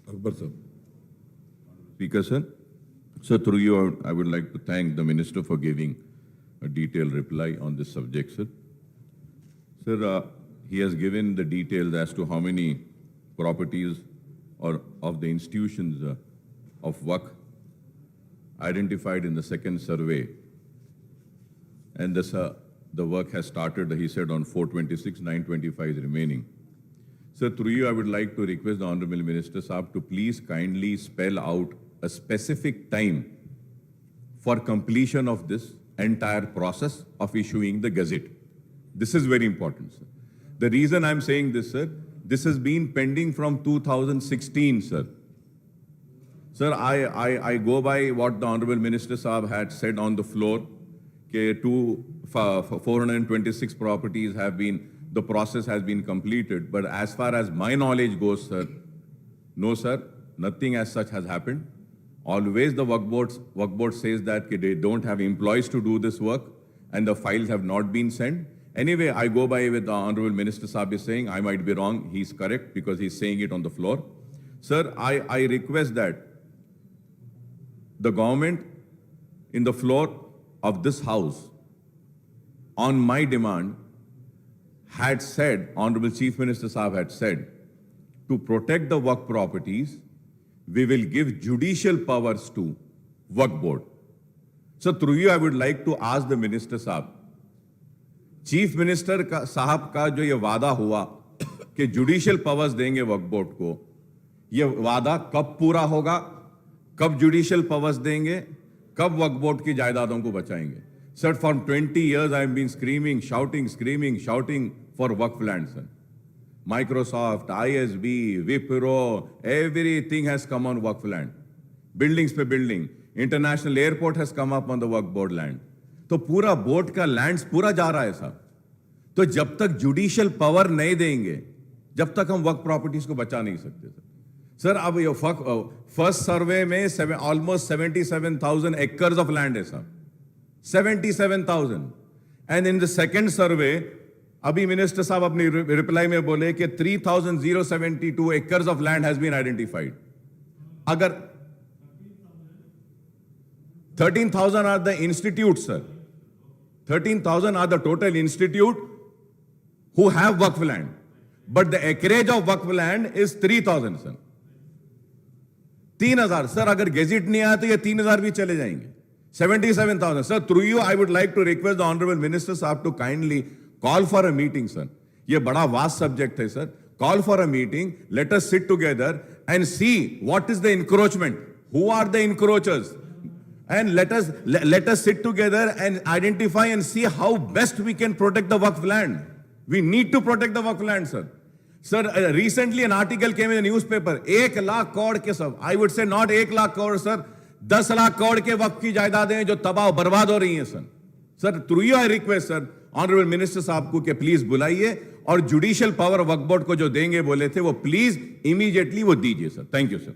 Akbar sir. Speaker, sir. Sir, through you, I would like to thank the Minister for giving a detailed reply on this subject, sir. Sir, he has given the details as to how many properties or of the institutions of WAC identified in the second survey. And this, the work has started, he said, on 426, 925 is remaining. Sir, through you, I would like to request the Honorable Minister Saab to please kindly spell out a specific time for completion of this entire process of issuing the gazette. This is very important, sir. The reason I'm saying this, sir, this has been pending from 2016, sir. Sir, I go by what the Honorable Minister Saab had said on the floor, that 426 properties have been, the process has been completed. But as far as my knowledge goes, sir, no, sir, nothing as such has happened. Always the work board says that they don't have employees to do this work and the files have not been sent. Anyway, I go by with the Honorable Minister Saab is saying, I might be wrong, he's correct because he's saying it on the floor. Sir, I request that the government in the floor of this house, on my demand, had said, Honorable Chief Minister Saab had said, to protect the work properties, we will give judicial powers to work board. So through you, I would like to ask the Minister Saab, Chief Minister साहब का जो ये वादा हुआ कि judicial powers देंगे वक्फ board को, ये वादा कब पूरा होगा, कब जुडिशियल पावर्स देंगे, कब वक्फ बोर्ड की जायदादों को बचाएंगे? Sir, for 20 years I have been screaming, shouting for waqf land, sir. Microsoft, ISB, Wipro, everything has come on waqf land. Buildings pe building. International airport has come up on the waqf board land. तो पूरा board का lands पूरा जा रहा है साहब. तो जब तक जुडिशियल पावर नहीं देंगे, जब तक हम वक्फ प्रॉपर्टीज को बचा नहीं सकते सर. सर अब ये फर्स्ट सर्वे में ऑलमोस्ट 77,000 एकर्स ऑफ लैंड है साहब. 77,000. And in the second survey अभी मिनिस्टर साहब अपनी रिप्लाई में बोले कि 3,072 acres of land has been identified. अगर 13,000 are the institutes, sir. 13,000 are the total institute who have waqf land. But the acreage of waqf land is 3,000, sir. 3,000. Sir, अगर gazette नहीं आया तो ये 3,000 भी चले जाएंगे. 77,000. Sir, through you, I would like to request the Honorable Minister Saab to kindly call for a meeting, sir. ये बड़ा vast subject है, sir. Call for a meeting. Let us sit together and see what is the encroachment. Who are the encroachers? And let us sit together and identify and see how best we can protect the waqf land. We need to protect the waqf land, sir. Sir, recently an article came in the newspaper. 1 lakh crore के सब. I would say not 1 lakh crore, sir. 10 lakh crore के वक्त की जायदादें जो तबाह बर्बाद हो रही हैं, sir. Sir, through you I request, sir, Honorable Minister साहब को कि प्लीज बुलाइए और जुडिशियल पावर वक्फ बोर्ड को जो देंगे बोले थे वो प्लीज इमीडिएटली वो दीजिए, sir. Thank you, sir.